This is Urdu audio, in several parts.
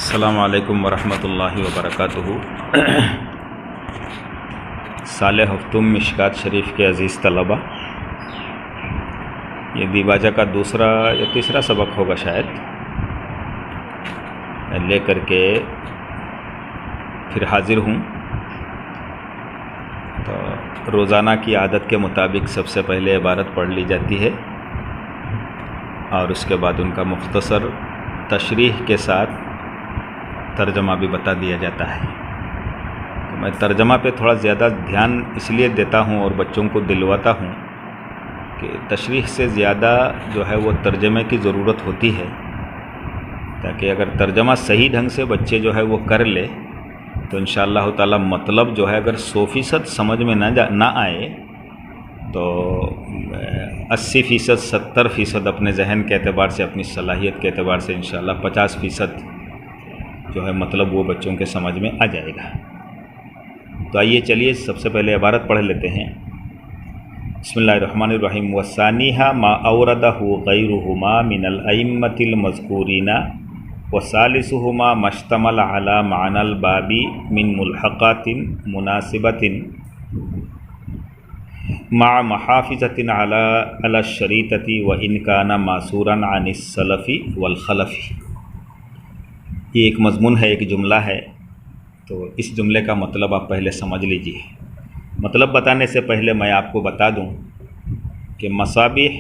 السلام علیکم ورحمۃ اللہ وبرکاتہ۔ سال ہفتم مشکات شریف کے عزیز طلبہ، یہ دیباجہ کا دوسرا یا تیسرا سبق ہوگا شاید، لے کر کے پھر حاضر ہوں۔ تو روزانہ کی عادت کے مطابق سب سے پہلے عبارت پڑھ لی جاتی ہے اور اس کے بعد ان کا مختصر تشریح کے ساتھ ترجمہ بھی بتا دیا جاتا ہے۔ تو میں ترجمہ پہ تھوڑا زیادہ دھیان اس لیے دیتا ہوں اور بچوں کو دلواتا ہوں کہ تشریح سے زیادہ جو ہے وہ ترجمے کی ضرورت ہوتی ہے، تاکہ اگر ترجمہ صحیح ڈھنگ سے بچے جو ہے وہ کر لے تو انشاءاللہ تعالی مطلب جو ہے اگر 100% سمجھ میں نہ آئے تو 80%، 70% اپنے ذہن کے اعتبار سے، اپنی صلاحیت کے اعتبار سے انشاءاللہ 50% جو ہے مطلب وہ بچوں کے سمجھ میں آ جائے گا۔ تو آئیے چلیے سب سے پہلے عبارت پڑھ لیتے ہیں۔ بسم اللہ الرحمن الرحیم۔ وَثَانِيهَا مَا أَوْرَدَهُ غَيْرُهُمَا مِنَ الْأَئِمَّةِ الْمَذْكُورِينَ وَثَالِثُهُمَا مَا اشْتَمَلَ عَلَى مَعْنَى الْبَابِ مِنْ مُلْحَقَاتٍ مُنَاسِبَةٍ مع محافظة على الشریطة وإن كان معصورا عن السلف والخلف۔ یہ ایک مضمون ہے، ایک جملہ ہے، تو اس جملے کا مطلب آپ پہلے سمجھ لیجئے۔ مطلب بتانے سے پہلے میں آپ کو بتا دوں کہ مصابیح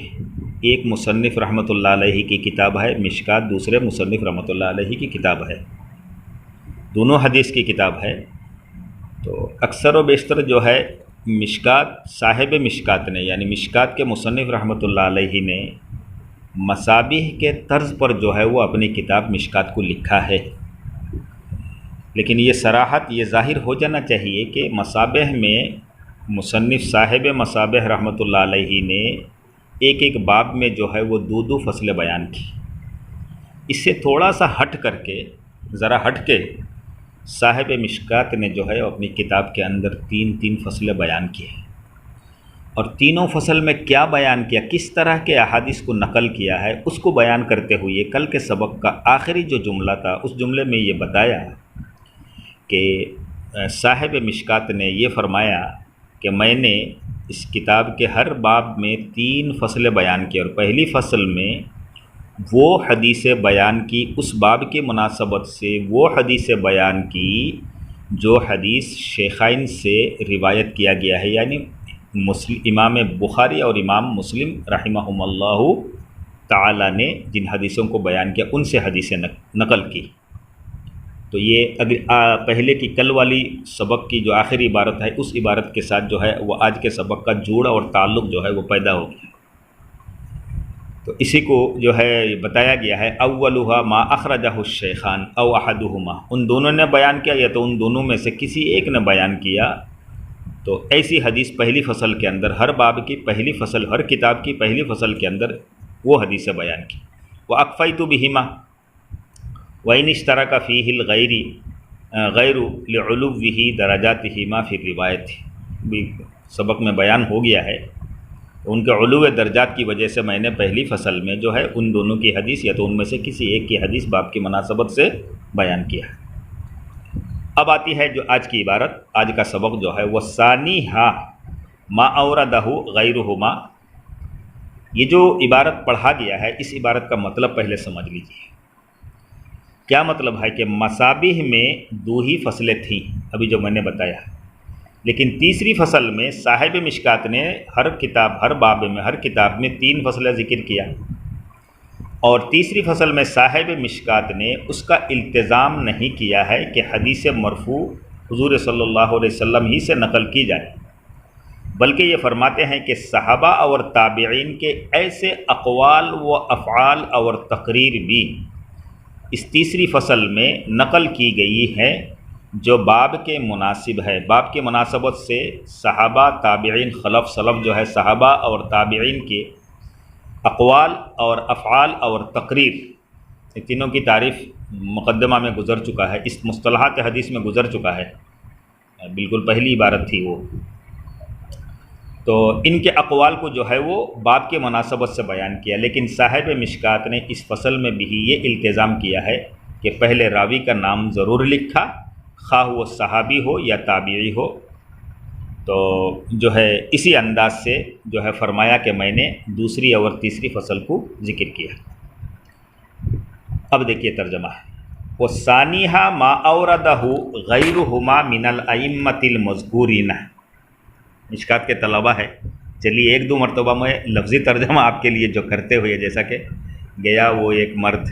ایک مصنف رحمۃ اللہ علیہ کی کتاب ہے، مشکات دوسرے مصنف رحمۃ اللہ علیہ کی کتاب ہے، دونوں حدیث کی کتاب ہے۔ تو اکثر و بیشتر جو ہے مشکات صاحب مشکات نے، یعنی مشکات کے مصنف رحمۃ اللہ علیہ نے مصابیح کے طرز پر جو ہے وہ اپنی کتاب مشکات کو لکھا ہے، لیکن یہ صراحت، یہ ظاہر ہو جانا چاہیے کہ مصابیح میں مصنف صاحب مصابیح رحمۃ اللہ علیہ نے ایک ایک باب میں جو ہے وہ دو فصلیں بیان کی۔ اس سے تھوڑا سا ہٹ کر کے، ذرا ہٹ کے، صاحب مشکات نے جو ہے اپنی کتاب کے اندر تین فصلیں بیان کی ہیں، اور تینوں فصل میں کیا بیان کیا، کس طرح کے احادیث کو نقل کیا ہے، اس کو بیان کرتے ہوئے کل کے سبق کا آخری جو جملہ تھا اس جملے میں یہ بتایا کہ صاحب مشکات نے یہ فرمایا کہ میں نے اس کتاب کے ہر باب میں 3 فصلیں بیان کی، اور پہلی فصل میں وہ حدیثیں بیان کی، اس باب کی مناسبت سے وہ حدیثیں بیان کی جو حدیث شیخین سے روایت کیا گیا ہے، یعنی امام بخاری اور امام مسلم رحمہم اللہ تعالی نے جن حدیثوں کو بیان کیا ان سے حدیثیں نقل کی۔ تو یہ پہلے کی کل والی سبق کی جو آخری عبارت ہے، اس عبارت کے ساتھ جو ہے وہ آج کے سبق کا جوڑ اور تعلق جو ہے وہ پیدا ہو گیا۔ تو اسی کو جو ہے بتایا گیا ہے، اولھا ما اخرجہ الشیخان او احدہما، ان دونوں نے بیان کیا یا تو ان دونوں میں سے کسی ایک نے بیان کیا، تو ایسی حدیث پہلی فصل کے اندر، ہر باب کی پہلی فصل، ہر کتاب کی پہلی فصل کے اندر وہ حدیثیں بیان کی۔ وَأَكْفَيْتُ بِهِمَا وَإِنِ اشْتَرَكَ فِيهِ الْغَيْرُ لِعُلُوِّهِ دَرَجَاتِهِمَا فِي الرِّوَایَةِ، بھی سبق میں بیان ہو گیا ہے، ان کے علو درجات کی وجہ سے میں نے پہلی فصل میں جو ہے ان دونوں کی حدیث یا تو ان میں سے کسی ایک کی حدیث باب کی مناسبت سے بیان کیا ہے۔ اب آتی ہے جو آج کی عبارت، آج کا سبق جو ہے وہ ثانیھا ما اوردہ غیرہما۔ یہ جو عبارت پڑھا گیا ہے، اس عبارت کا مطلب پہلے سمجھ لیجیے۔ کیا مطلب ہے کہ مصابیح میں 2 ہی فصلیں تھیں ابھی جو میں نے بتایا، لیکن تیسری فصل میں صاحب مشکات نے ہر باب میں، ہر کتاب میں 3 فصلیں ذکر کیا، اور تیسری فصل میں صاحب مشکات نے اس کا التزام نہیں کیا ہے کہ حدیث مرفوع حضور صلی اللہ علیہ وسلم ہی سے نقل کی جائے، بلکہ یہ فرماتے ہیں کہ صحابہ اور تابعین کے ایسے اقوال و افعال اور تقریر بھی اس تیسری فصل میں نقل کی گئی ہے جو باب کے مناسب ہے۔ باب کے مناسبت سے صحابہ، تابعین، خلف سلف جو ہے صحابہ اور تابعین کے اقوال اور افعال اور تقریر، ان تینوں کی تعریف مقدمہ میں گزر چکا ہے، اس مصطلحات حدیث میں گزر چکا ہے، بالکل پہلی عبارت تھی وہ۔ تو ان کے اقوال کو جو ہے وہ باب کے مناسبت سے بیان کیا، لیکن صاحب مشکات نے اس فصل میں بھی یہ التزام کیا ہے کہ پہلے راوی کا نام ضرور لکھا، خواہ وہ صحابی ہو یا تابعی ہو، تو جو ہے اسی انداز سے جو ہے فرمایا کہ میں نے دوسری اور تیسری فصل کو ذکر کیا۔ اب دیکھیے ترجمہ ہے، وَالثَّانِیہا مَا أَوْرَدَهُ غَيْرُهُمَا مِنَ الْأَئِمَّةِ الْمَذْکُورِینَ۔ مشکات کے طلبہ ہے، چلیے ایک دو مرتبہ میں لفظی ترجمہ آپ کے لیے جو کرتے ہوئے، جیسا کہ گیا وہ ایک مرد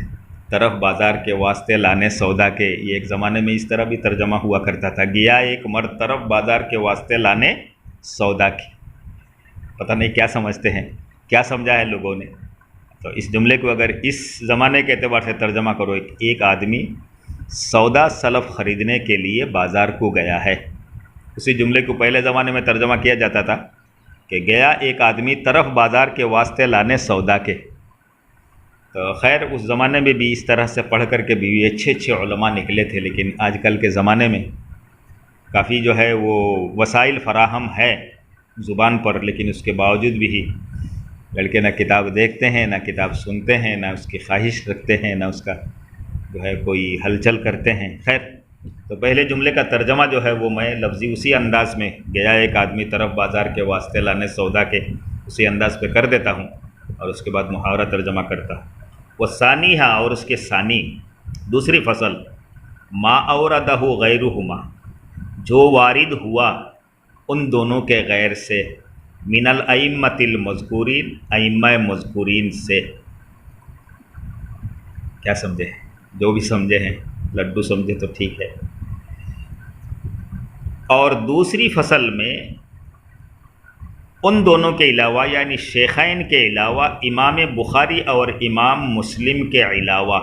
طرف بازار کے واسطے لانے سودا کے، یہ ایک زمانے میں اس طرح بھی ترجمہ ہوا کرتا تھا، گیا ایک مرد طرف بازار کے واسطے لانے سودا کے۔ پتہ نہیں کیا سمجھتے ہیں، کیا سمجھا ہے لوگوں نے۔ تو اس جملے کو اگر اس زمانے کے اعتبار سے ترجمہ کرو، ایک آدمی سودا سلف خریدنے کے لیے بازار کو گیا ہے، اسی جملے کو پہلے زمانے میں ترجمہ کیا جاتا تھا کہ گیا ایک آدمی طرف بازار کے واسطے لانے سودا کے۔ تو خیر اس زمانے میں بھی اس طرح سے پڑھ کر کے بھی اچھے اچھے علماء نکلے تھے، لیکن آج کل کے زمانے میں کافی جو ہے وہ وسائل فراہم ہے زبان پر، لیکن اس کے باوجود بھی لڑکے نہ کتاب دیکھتے ہیں، نہ کتاب سنتے ہیں، نہ اس کی خواہش رکھتے ہیں، نہ اس کا جو ہے کوئی ہلچل کرتے ہیں۔ خیر تو پہلے جملے کا ترجمہ جو ہے وہ میں لفظی اسی انداز میں، گیا ایک آدمی طرف بازار کے واسطے لانے سودا کے، اسی انداز پہ کر دیتا ہوں اور اس کے بعد محاورہ ترجمہ کرتا ہوں۔ وَالثَّانِیہا، اور اس کے ثانی دوسری فصل، ما اوردہ غیرہما، جو وارد ہوا ان دونوں کے غیر سے، من الائمۃ المذکورین، ائمہ مذکورین سے۔ کیا سمجھے؟ جو بھی سمجھے ہیں، لڈو سمجھے تو ٹھیک ہے۔ اور دوسری فصل میں ان دونوں کے علاوہ، یعنی شیخین کے علاوہ، امام بخاری اور امام مسلم کے علاوہ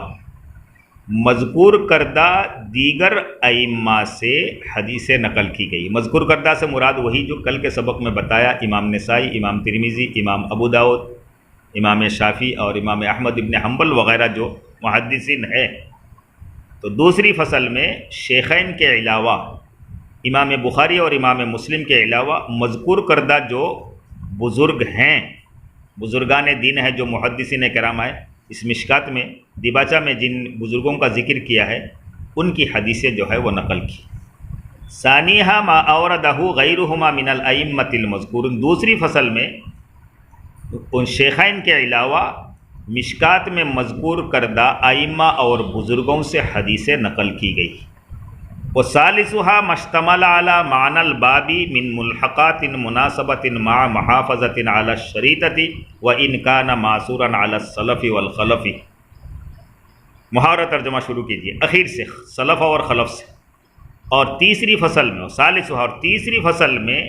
مذکور کردہ دیگر ائمہ سے حدیثیں نقل کی گئی۔ مذکور کردہ سے مراد وہی جو کل کے سبق میں بتایا، امام نسائی، امام ترمذی، امام ابو داؤد، امام شافعی اور امام احمد ابن حنبل وغیرہ جو محدثین ہیں۔ تو دوسری فصل میں شیخین کے علاوہ، امام بخاری اور امام مسلم کے علاوہ مذکور کردہ جو بزرگ ہیں، بزرگان دین ہیں، جو محدثین کرام ہیں، اس مشکات میں دیباچہ میں جن بزرگوں کا ذکر کیا ہے ان کی حدیثیں جو ہے وہ نقل کی۔ ثانیہا ما اوردہ غیرہما من الائمۃ المذکورین، دوسری فصل میں ان شیخین کے علاوہ مشکات میں مذکور کردہ ائمہ اور بزرگوں سے حدیثیں نقل کی گئی۔ وثالثها ما اشتمل على معنى الباب من ملحقات مناسبة مع محافظة على الشریطة وإن كان معصورا على السلف والخلف۔ محاورہ ترجمہ شروع کیجیے اخیر سے، سلف اور خلف سے۔ اور تیسری فصل میں، ثالثها، اور تیسری فصل میں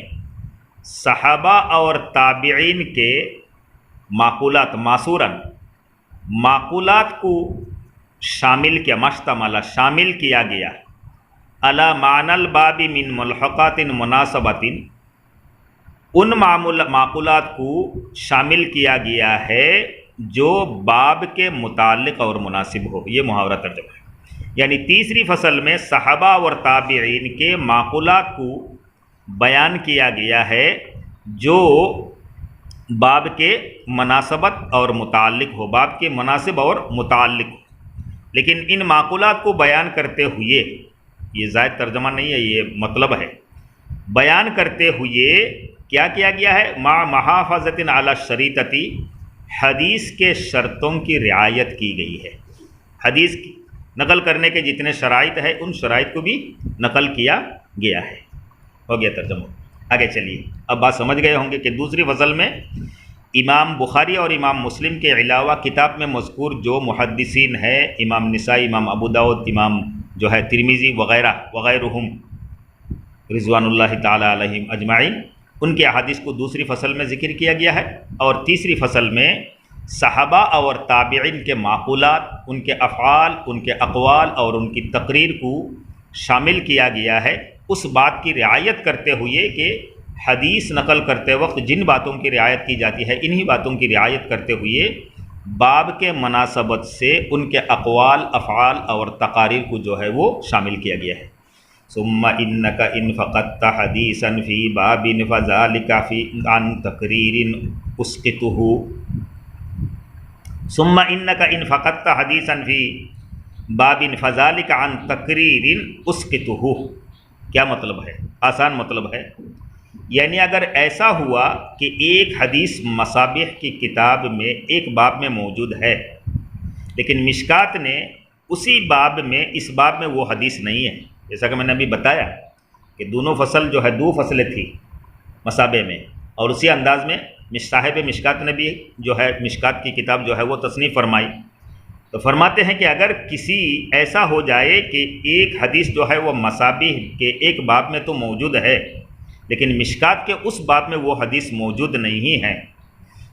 صحابہ اور تابعین کے معقولات، معصوراً معقولات کو شامل کیا، مشتمل شامل کیا گیا، علی معنی الباب من ملحقات مناسبت، ان معقولات کو شامل کیا گیا ہے جو باب کے متعلق اور مناسب ہو۔ یہ محاورہ ترجمہ ہے، یعنی تیسری فصل میں صحابہ اور تابعین کے معقولات کو بیان کیا گیا ہے جو باب کے مناسبت اور متعلق ہو، باب کے مناسب اور متعلق ہو۔ لیکن ان معقولات کو بیان کرتے ہوئے، یہ زائد ترجمہ نہیں ہے، یہ مطلب ہے، بیان کرتے ہوئے کیا کیا گیا ہے، مع محافظۃ علی الشریطۃ، حدیث کے شرطوں کی رعایت کی گئی ہے۔ حدیث کی نقل کرنے کے جتنے شرائط ہیں ان شرائط کو بھی نقل کیا گیا ہے۔ ہو گیا ترجمہ، آگے چلیے۔ اب بات سمجھ گئے ہوں گے کہ دوسری فصل میں امام بخاری اور امام مسلم کے علاوہ کتاب میں مذکور جو محدثین ہیں، امام نسائی، امام ابو داؤد، امام جو ہے ترمذی وغیرہ وغیرہم رضوان اللہ تعالی علیہم اجمعین، ان کے احادیث کو دوسری فصل میں ذکر کیا گیا ہے۔ اور تیسری فصل میں صحابہ اور تابعین کے معقولات، ان کے افعال، ان کے اقوال اور ان کی تقریر کو شامل کیا گیا ہے، اس بات کی رعایت کرتے ہوئے کہ حدیث نقل کرتے وقت جن باتوں کی رعایت کی جاتی ہے، انہی باتوں کی رعایت کرتے ہوئے باب کے مناسبت سے ان کے اقوال، افعال اور تقاریر کو جو ہے وہ شامل کیا گیا ہے۔ ثم انک ان فقدت حدیثا فی باب فذلک فی عن تقریر اسقطہ۔ ثم انک ان فقدت حدیثا فی باب فذالک عن تقریر اسقطہ، کیا مطلب ہے؟ آسان مطلب ہے، یعنی اگر ایسا ہوا کہ ایک حدیث مصابیح کی کتاب میں ایک باب میں موجود ہے، لیکن مشکات نے اسی باب میں اس باب میں وہ حدیث نہیں ہے، جیسا کہ میں نے ابھی بتایا کہ دونوں فصل جو ہے دو فصلیں تھیں مصابیح میں، اور اسی انداز میں صاحب مشکات نے بھی جو ہے مشکات کی کتاب جو ہے وہ تصنیف فرمائی، تو فرماتے ہیں کہ اگر کسی ایسا ہو جائے کہ ایک حدیث جو ہے وہ مصابیح کے ایک باب میں تو موجود ہے، لیکن مشکات کے اس باب میں وہ حدیث موجود نہیں ہے،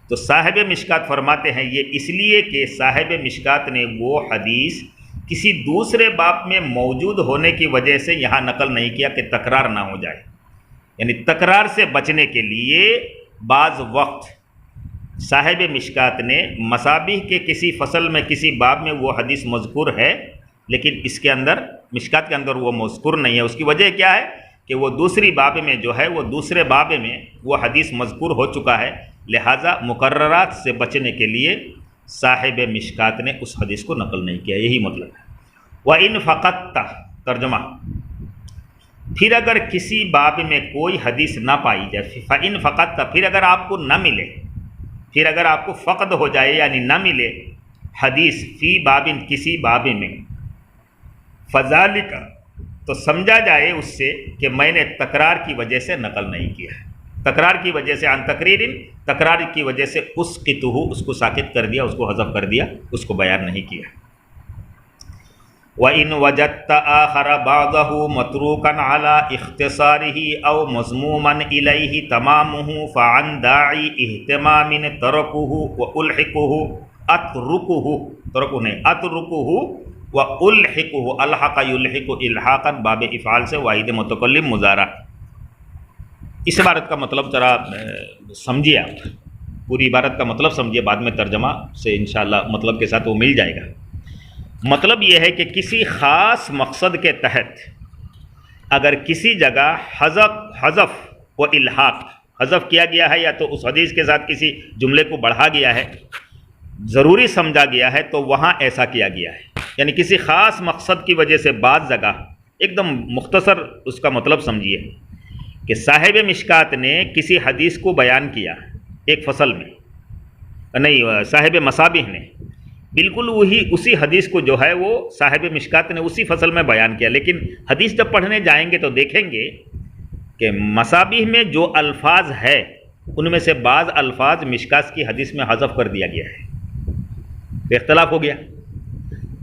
تو صاحب مشکات فرماتے ہیں یہ اس لیے کہ صاحب مشکات نے وہ حدیث کسی دوسرے باب میں موجود ہونے کی وجہ سے یہاں نقل نہیں کیا کہ تکرار نہ ہو جائے، یعنی تکرار سے بچنے کے لیے بعض وقت صاحب مشکات نے مصابیح کے کسی فصل میں کسی باب میں وہ حدیث مذکور ہے، لیکن اس کے اندر مشکات کے اندر وہ مذکور نہیں ہے، اس کی وجہ کیا ہے کہ وہ دوسری باب میں جو ہے وہ دوسرے باب میں وہ حدیث مذکور ہو چکا ہے، لہٰذا مقررات سے بچنے کے لیے صاحب مشکات نے اس حدیث کو نقل نہیں کیا، یہی مطلب ہے۔ وَإِنْ فَقَدْتَ، ترجمہ، پھر اگر کسی باب میں کوئی حدیث نہ پائی جائے، فَإِنْ فَقَدْتَ، پھر اگر آپ کو نہ ملے، پھر اگر آپ کو فقد ہو جائے یعنی نہ ملے حدیث فی بابن کسی باب میں، فذالک، تو سمجھا جائے اس سے کہ میں نے تکرار کی وجہ سے نقل نہیں کیا ہے، تکرار کی وجہ سے، عن تقریر، تکرار کی وجہ سے اسقطہ، اس کو ساکت کر دیا، اس کو حذف کر دیا، اس کو بیان نہیں کیا۔ وَإِنْ وَجَدْتَ آخَرَ بَعْضَهُ مَتْرُوكًا عَلَى اخْتِصَارِهِ أَوْ مَضْمُومًا إِلَيْهِ تَمَامُهُ فَعَنْ دَاعِي اهْتِمَامٍ تَرَكُهُ وَأُلْحِقُهُ، أَتْرُكُهُ، ترکہ نہیں، أَتْرُكُهُ وَأُلْحِقُهُ، الحق يلحق الحاقا، باب افعال سے واحد متکلم مضارع۔ اس عبارت کا مطلب ذرا سمجھیے، آپ پوری عبارت کا مطلب سمجھیے، بعد میں ترجمہ سے انشاءاللہ مطلب کے ساتھ وہ مل جائے گا۔ مطلب یہ ہے کہ کسی خاص مقصد کے تحت اگر کسی جگہ حذف و الحاق، حذف کیا گیا ہے یا تو اس حدیث کے ساتھ کسی جملے کو بڑھا گیا ہے، ضروری سمجھا گیا ہے، تو وہاں ایسا کیا گیا ہے، یعنی کسی خاص مقصد کی وجہ سے بعض جگہ، ایک دم مختصر اس کا مطلب سمجھیے کہ صاحب مشکات نے کسی حدیث کو بیان کیا ایک فصل میں، نہیں، صاحب مصابیح نے بالکل وہی اسی حدیث کو جو ہے وہ صاحب مشکات نے اسی فصل میں بیان کیا، لیکن حدیث جب پڑھنے جائیں گے تو دیکھیں گے کہ مصابیح میں جو الفاظ ہے ان میں سے بعض الفاظ مشکات کی حدیث میں حذف کر دیا گیا ہے، تو اختلاف ہو گیا۔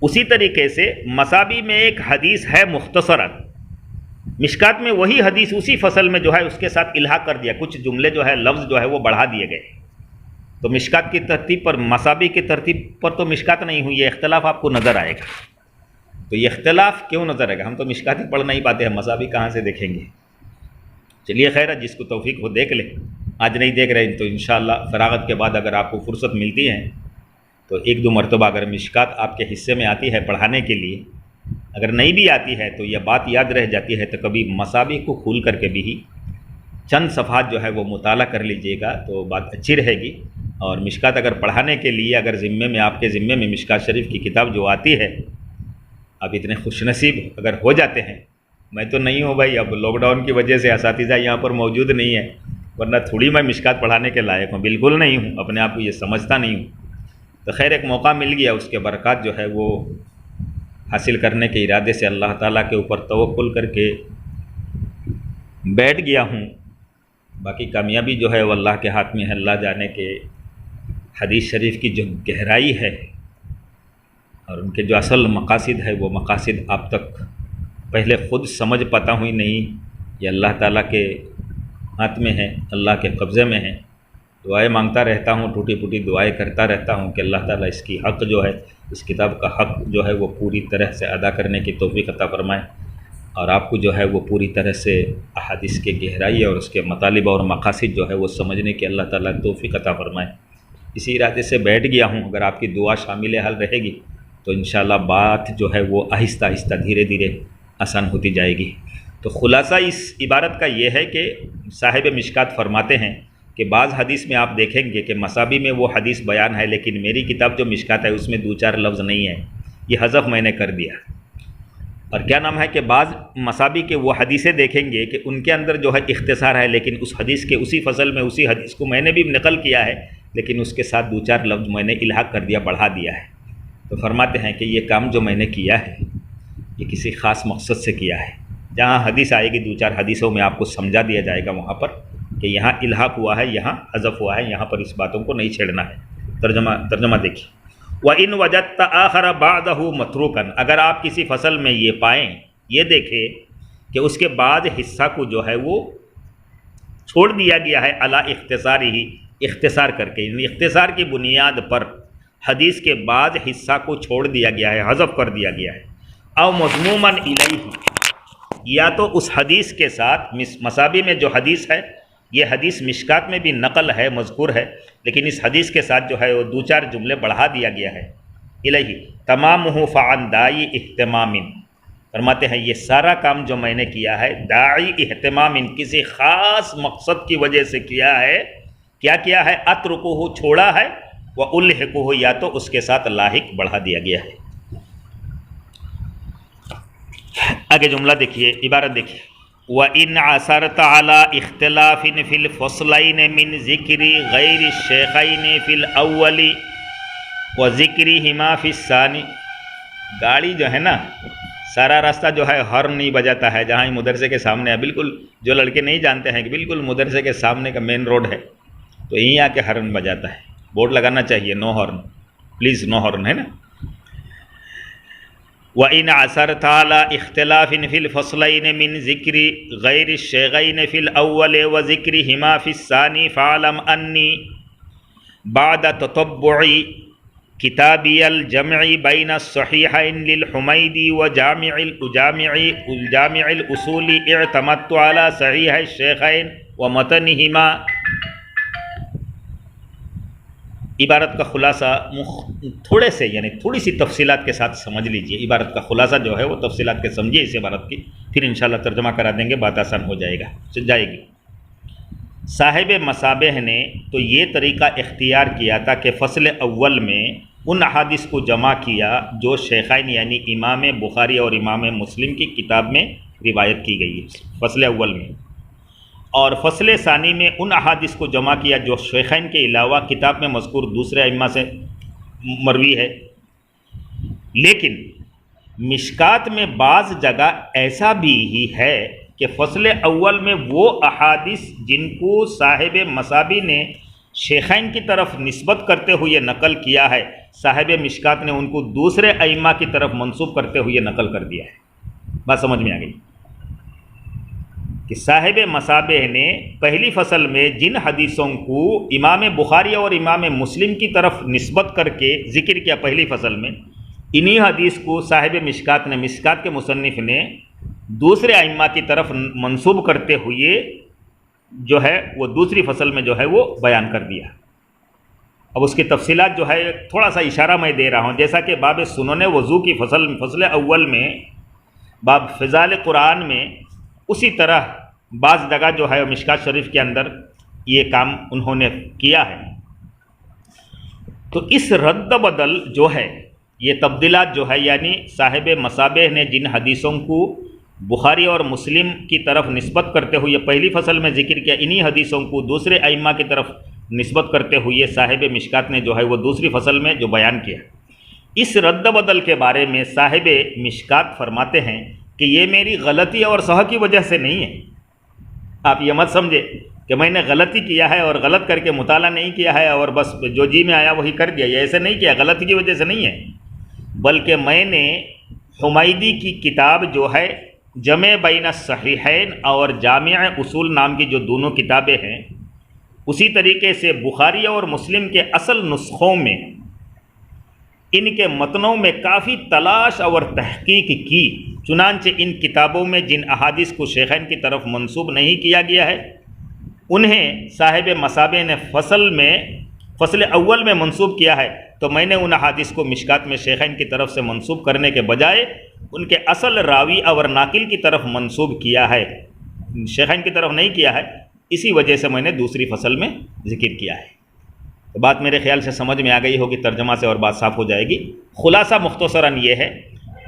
اسی طریقے سے مصابیح میں ایک حدیث ہے مختصراً، مشکات میں وہی حدیث اسی فصل میں جو ہے اس کے ساتھ الحاق کر دیا، کچھ جملے جو ہے لفظ جو ہے وہ بڑھا دیے گئے، تو مشکات کی ترتیب پر مصابیح کی ترتیب پر تو مشکات نہیں ہوئی، یہ اختلاف آپ کو نظر آئے گا۔ تو یہ اختلاف کیوں نظر آئے گا؟ ہم تو مشکات ہی پڑھ نہیں پاتے ہیں، مصابیح کہاں سے دیکھیں گے؟ چلیے خیر ہے، جس کو توفیق ہو دیکھ لے، آج نہیں دیکھ رہے تو انشاءاللہ فراغت کے بعد اگر آپ کو فرصت ملتی ہے تو ایک دو مرتبہ اگر مشکات آپ کے حصے میں آتی ہے پڑھانے کے لیے، اگر نہیں بھی آتی ہے تو یہ بات یاد رہ جاتی ہے، تو کبھی مصابیح کو کھول کر کے بھی چند صفحات جو ہے وہ مطالعہ کر لیجئے گا تو بات اچھی رہے گی۔ اور مشکات اگر پڑھانے کے لیے اگر ذمے میں، آپ کے ذمے میں مشکات شریف کی کتاب جو آتی ہے، اب اتنے خوش نصیب اگر ہو جاتے ہیں، میں تو نہیں ہوں بھائی، اب لاک ڈاؤن کی وجہ سے اساتذہ یہاں پر موجود نہیں ہے، ورنہ تھوڑی میں مشکات پڑھانے کے لائق ہوں، بالکل نہیں ہوں، اپنے آپ کو یہ سمجھتا نہیں ہوں، تو خیر ایک موقع مل گیا، اس کے برکات جو ہے وہ حاصل کرنے کے ارادے سے اللہ تعالیٰ کے اوپر توکل کر کے بیٹھ گیا ہوں۔ باقی کامیابی جو ہے وہ اللہ کے ہاتھ میں ہے، اللہ جانے کہ حدیث شریف کی جو گہرائی ہے اور ان کے جو اصل مقاصد ہے وہ مقاصد آپ تک پہلے خود سمجھ پاتا ہوں ہی نہیں، یہ اللہ تعالیٰ کے ہاتھ میں ہے، اللہ کے قبضے میں ہے۔ دعائیں مانگتا رہتا ہوں، ٹوٹی پھوٹی دعائیں کرتا رہتا ہوں کہ اللہ تعالیٰ اس کی حق جو ہے، اس کتاب کا حق جو ہے وہ پوری طرح سے ادا کرنے کی توفیق عطا فرمائے، اور آپ کو جو ہے وہ پوری طرح سے احادیث کے گہرائی اور اس کے مطالب اور مقاصد جو ہے وہ سمجھنے کی اللہ تعالیٰ توفیق عطا فرمائے۔ اسی ارادے سے بیٹھ گیا ہوں، اگر آپ کی دعا شامل حال رہے گی تو انشاءاللہ بات جو ہے وہ آہستہ آہستہ دھیرے دھیرے آسان ہوتی جائے گی۔ تو خلاصہ اس عبارت کا یہ ہے کہ صاحب مشکات فرماتے ہیں کہ بعض حدیث میں آپ دیکھیں گے کہ مصابیح میں وہ حدیث بیان ہے، لیکن میری کتاب جو مشکات ہے اس میں دو چار لفظ نہیں ہے، یہ حذف میں نے کر دیا۔ اور کیا نام ہے کہ بعض مصابی کے وہ حدیثیں دیکھیں گے کہ ان کے اندر جو ہے اختصار ہے، لیکن اس حدیث کے اسی فصل میں اسی حدیث کو میں نے بھی نقل کیا ہے، لیکن اس کے ساتھ 2-4 لفظ میں نے الحاق کر دیا، بڑھا دیا ہے۔ تو فرماتے ہیں کہ یہ کام جو میں نے کیا ہے یہ کسی خاص مقصد سے کیا ہے۔ جہاں حدیث آئے گی 2-4 حدیثوں میں آپ کو سمجھا دیا جائے گا وہاں پر کہ یہاں الحاق ہوا ہے، یہاں حذف ہوا ہے، یہاں پر اس باتوں کو نہیں چھیڑنا ہے۔ ترجمہ دیکھیے، وَإِنْ وَجَدْتَ آخَرَ بَعْدَهُ مَتْرُوكًا، اگر آپ کسی فصل میں یہ پائیں، یہ دیکھیں کہ اس کے بعد حصہ کو جو ہے وہ چھوڑ دیا گیا ہے، علی اختصار ہی، اختصار کر کے، یعنی اختصار کی بنیاد پر حدیث کے بعد حصہ کو چھوڑ دیا گیا ہے، حذف کر دیا گیا ہے، او مضموماً الیہ، یا تو اس حدیث کے ساتھ، مصابی میں جو حدیث ہے، یہ حدیث مشکات میں بھی نقل ہے، مذکور ہے، لیکن اس حدیث کے ساتھ جو ہے وہ 2-4 جملے بڑھا دیا گیا ہے، الیہ تمامہ فعن داعی اہتمام، فرماتے ہیں یہ سارا کام جو میں نے کیا ہے داعی اہتمام، کسی خاص مقصد کی وجہ سے کیا ہے۔ کیا کیا ہے؟ اترکہ، چھوڑا ہے، والحقہ، یا تو اس کے ساتھ لاحق بڑھا دیا گیا ہے۔ آگے جملہ دیکھیے، عبارت دیکھیے، وَإِنْ عَثَرْتَ عَلَىٰ اخْتِلَافٍ فِي الْفَصْلَيْنِ مِنْ ذِكْرِ غَيْرِ الشَّيْخَيْنِ فِي الْأَوَّلِ وَذِكْرِهِمَا فِي الثَّانِي، گاڑی جو ہے نا، سارا راستہ جو ہے ہارن نہیں بجاتا ہے، جہاں مدرسے کے سامنے ہے، بالکل جو لڑکے نہیں جانتے ہیں کہ بالکل مدرسے کے سامنے کا مین روڈ ہے، تو یہیں آ کے ہارن بجاتا ہے۔ بورڈ لگانا چاہیے، نو ہارن، پلیز نو ہارن، ہے نا۔ وَإِنْ عَثَرْتَ عَلَىٰ اخْتِلَافٍ فِي الْفَصْلَيْنِ مِنْ ذِكْرِ غَيْرِ الشَّيْخَيْنِ فِي الْأَوَّلِ وَذِكْرِهِمَا فِي الثَّانِي فَاعْلَمْ أَنِّي بَعْدَ تَتَبُّعِ كِتَابِيَ الْجَمْعِ بَيْنَ الصَّحِيحَيْنِ لِلْحُمَيْدِي وَجَامِعِ الْأُصُولِ اعْتَمَدْتُ عَلَىٰ صَحِيحِ الشَّيْخَيْنِ وَمَتْنِهِمَا۔ عبارت کا خلاصہ تھوڑے سے، یعنی تھوڑی سی تفصیلات کے ساتھ سمجھ لیجئے۔ عبارت کا خلاصہ جو ہے وہ تفصیلات کے سمجھیے اس عبارت کی، پھر انشاءاللہ ترجمہ کرا دیں گے، بات آسان ہو جائے گی۔ صاحب مصابیح نے تو یہ طریقہ اختیار کیا تھا کہ فصل اول میں ان احادیث کو جمع کیا جو شیخین یعنی امام بخاری اور امام مسلم کی کتاب میں روایت کی گئی ہے فصل اول میں، اور فصل ثانی میں ان احادیث کو جمع کیا جو شیخین کے علاوہ کتاب میں مذکور دوسرے ائمہ سے مروی ہے۔ لیکن مشکات میں بعض جگہ ایسا بھی ہی ہے کہ فصل اول میں وہ احادیث جن کو صاحب مصابی نے شیخین کی طرف نسبت کرتے ہوئے نقل کیا ہے، صاحب مشکات نے ان کو دوسرے ائمہ کی طرف منسوب کرتے ہوئے نقل کر دیا ہے۔ بات سمجھ میں آ گئی کہ صاحب مصابیح نے پہلی فصل میں جن حدیثوں کو امام بخاری اور امام مسلم کی طرف نسبت کر کے ذکر کیا پہلی فصل میں، انہی حدیث کو صاحب مشکات نے، مشکات کے مصنف نے دوسرے ائمہ کی طرف منسوب کرتے ہوئے جو ہے وہ دوسری فصل میں جو ہے وہ بیان کر دیا۔ اب اس کی تفصیلات جو ہے تھوڑا سا اشارہ میں دے رہا ہوں، جیسا کہ باب سنن وضو کی فصل اول میں، باب فضائل قرآن میں، اسی طرح بعض جگہ جو ہے مشکات شریف کے اندر یہ کام انہوں نے کیا ہے۔ تو اس رد بدل جو ہے، یہ تبدیلات جو ہے، یعنی صاحب مصابیح نے جن حدیثوں کو بخاری اور مسلم کی طرف نسبت کرتے ہوئے پہلی فصل میں ذکر کیا، انہی حدیثوں کو دوسرے ائمہ کی طرف نسبت کرتے ہوئے صاحب مشکات نے جو ہے وہ دوسری فصل میں جو بیان کیا۔ اس رد بدل کے بارے میں صاحب مشکات فرماتے ہیں کہ یہ میری غلطی اور سہو کی وجہ سے نہیں ہے۔ آپ یہ مت سمجھے کہ میں نے غلطی کیا ہے اور غلط کر کے مطالعہ نہیں کیا ہے اور بس جو جی میں آیا وہی کر دیا، یہ ایسے نہیں کیا، غلطی کی وجہ سے نہیں ہے، بلکہ میں نے حمیدی کی کتاب جو ہے جمع بین الصحیحین اور جامع اصول نام کی جو دونوں کتابیں ہیں، اسی طریقے سے بخاری اور مسلم کے اصل نسخوں میں ان کے متنوں میں کافی تلاش اور تحقیق کی، چنانچہ ان کتابوں میں جن احادیث کو شیخین کی طرف منسوب نہیں کیا گیا ہے انہیں صاحب مصابیح نے فصل اول میں منسوب کیا ہے، تو میں نے ان احادیث کو مشکات میں شیخین کی طرف سے منسوب کرنے کے بجائے ان کے اصل راوی اور ناقل کی طرف منسوب کیا ہے، شیخین کی طرف نہیں کیا ہے، اسی وجہ سے میں نے دوسری فصل میں ذکر کیا ہے۔ تو بات میرے خیال سے سمجھ میں آ گئی ہوگی ترجمہ سے اور بات صاف ہو جائے گی۔ خلاصہ مختصراً یہ ہے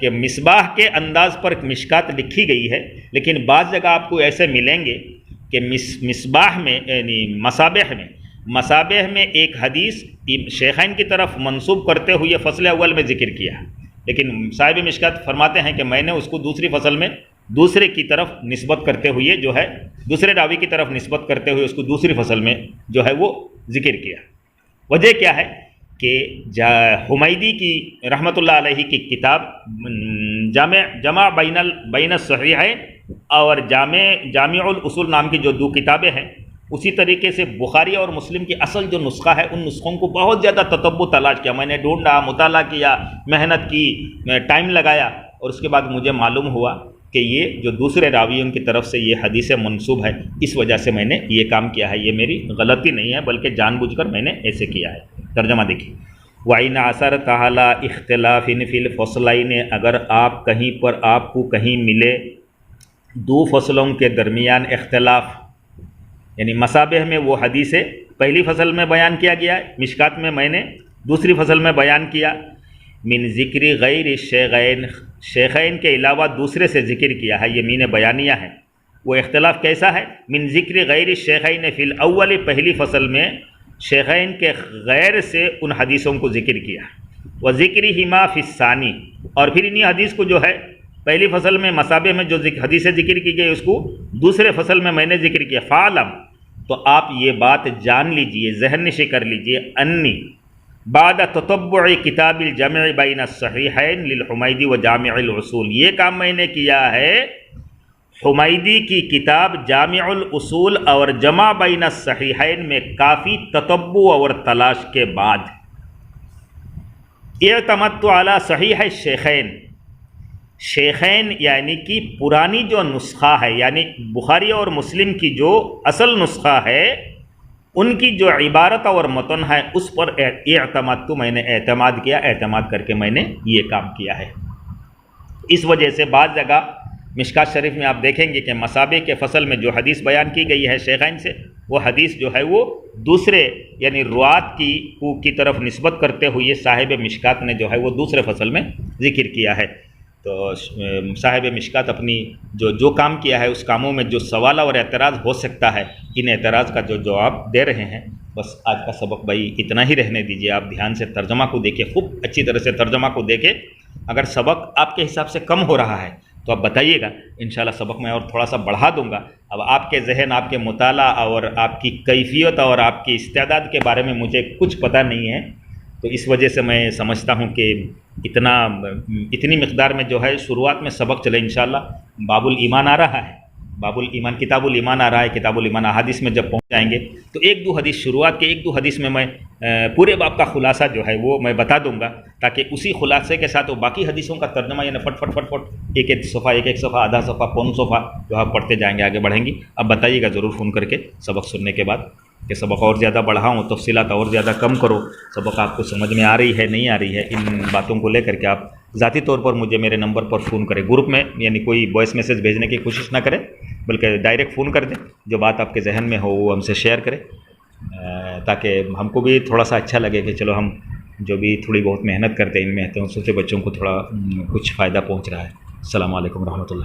کہ مصباح کے انداز پر مشکات لکھی گئی ہے، لیکن بعض جگہ آپ کو ایسے ملیں گے کہ مصباح میں یعنی مصابیح میں ایک حدیث شیخین کی طرف منسوب کرتے ہوئے فصل اول میں ذکر کیا، لیکن صاحب مشکات فرماتے ہیں کہ میں نے اس کو دوسری فصل میں دوسرے کی طرف نسبت کرتے ہوئے جو ہے دوسرے راوی کی طرف نسبت کرتے ہوئے اس کو دوسری فصل میں جو ہے وہ ذکر کیا۔ وجہ کیا ہے کہ حمیدی کی رحمۃ اللہ علیہ کی کتاب جمع بین الصحیحین اور جامع الاصول نام کی جو دو کتابیں ہیں، اسی طریقے سے بخاری اور مسلم کی اصل جو نسخہ ہے ان نسخوں کو بہت زیادہ تتبع تلاش کیا، میں نے ڈھونڈا، مطالعہ کیا، محنت کی، ٹائم لگایا، اور اس کے بعد مجھے معلوم ہوا کہ یہ جو دوسرے راویوں کی طرف سے یہ حدیث منسوب ہے، اس وجہ سے میں نے یہ کام کیا ہے، یہ میری غلطی نہیں ہے بلکہ جان بوجھ کر میں نے ایسے کیا ہے۔ ترجمہ دیکھیے، وَإِنْ عَثَرَ تَعَالَىٰ اخْتِلَافٍ فِي الْفَصْلَيْنِ، اگر آپ کہیں پر آپ کو کہیں ملے دو فصلوں کے درمیان اختلاف، یعنی مصابیح میں وہ حدیث پہلی فصل میں بیان کیا گیا ہے، مشکات میں نے دوسری فصل میں بیان کیا، من ذکر غیر شیخین کے علاوہ دوسرے سے ذکر کیا ہے، یہ مین بیانیہ ہے۔ وہ اختلاف کیسا ہے؟ من ذکر غیر شیخین فی الاول، پہلی فصل میں شیخین کے غیر سے ان حدیثوں کو ذکر کیا، و ذکرہما فی الثانی، اور پھر انہی حدیث کو جو ہے پہلی فصل میں مصابیح میں جو حدیث ذکر کی گئی اس کو دوسرے فصل میں نے ذکر کیا۔ فعلم، تو آپ یہ بات جان لیجئے، ذہن نشی کر لیجئے، انی بعد تتبع کتاب الجمع بین الصحیحین للحمیدی و جامع الاصول، یہ کام میں نے کیا ہے حمیدی کی کتاب جامع الاصول اور جمع بین الصحیحین میں کافی تتبع اور تلاش کے بعد، اعتمدت علی صحیح الشیخین، شیخین یعنی کہ پرانی جو نسخہ ہے، یعنی بخاری اور مسلم کی جو اصل نسخہ ہے ان کی جو عبارت اور متن ہے اس پر اعتماد تو میں نے اعتماد کیا، اعتماد کر کے میں نے یہ کام کیا ہے۔ اس وجہ سے بعض جگہ مشکات شریف میں آپ دیکھیں گے کہ مصابیح کے فصل میں جو حدیث بیان کی گئی ہے شیخین سے، وہ حدیث جو ہے وہ دوسرے یعنی روات کی طرف نسبت کرتے ہوئے صاحب مشکات نے جو ہے وہ دوسرے فصل میں ذکر کیا ہے۔ تو صاحب مشکات اپنی جو کام کیا ہے اس کاموں میں جو سوال اور اعتراض ہو سکتا ہے، ان اعتراض کا جو جواب دے رہے ہیں۔ بس آج کا سبق بھائی اتنا ہی رہنے دیجیے، آپ دھیان سے ترجمہ کو دیکھیں، خوب اچھی طرح سے ترجمہ کو دیکھیں۔ اگر سبق آپ کے حساب سے کم ہو رہا ہے تو آپ بتائیے گا، انشاءاللہ سبق میں اور تھوڑا سا بڑھا دوں گا۔ اب آپ کے ذہن، آپ کے مطالعہ اور آپ کی کیفیت اور آپ کی استعداد کے بارے میں مجھے کچھ پتہ نہیں ہے، تو اس وجہ سے میں سمجھتا ہوں کہ اتنی مقدار میں جو ہے شروعات میں سبق چلے۔ انشاءاللہ باب الایمان آ رہا ہے، باب الایمان، کتاب الایمان آ رہا ہے، کتاب الایمان احادیث میں جب پہنچ جائیں گے تو ایک دو حدیث، شروعات کے ایک دو حدیث میں پورے باب کا خلاصہ جو ہے وہ میں بتا دوں گا، تاکہ اسی خلاصے کے ساتھ وہ باقی حدیثوں کا ترجمہ یعنی فٹ ایک ایک صفحہ آدھا صفحہ پون صفحہ جو آپ پڑھتے جائیں گے، آگے بڑھیں گے۔ اب بتائیے گا ضرور فون کر کے سبق سننے کے بعد کہ سبق اور زیادہ بڑھاؤں، تفصیلات اور زیادہ کم کرو، سبق آپ کو سمجھ میں آ رہی ہے نہیں آ رہی ہے، ان باتوں کو لے کر کے آپ ذاتی طور پر مجھے میرے نمبر پر فون کریں، گروپ میں یعنی کوئی وائس میسیج بھیجنے کی کوشش نہ کریں، بلکہ ڈائریکٹ فون کر دیں، جو بات آپ کے ذہن میں ہو وہ ہم سے شیئر کریں، تاکہ ہم کو بھی تھوڑا سا اچھا لگے کہ چلو ہم جو بھی تھوڑی بہت محنت کرتے ہیں ان میں تو ان سے بچوں کو تھوڑا کچھ فائدہ پہنچ رہا ہے۔ السلام علیکم ورحمۃ اللہ۔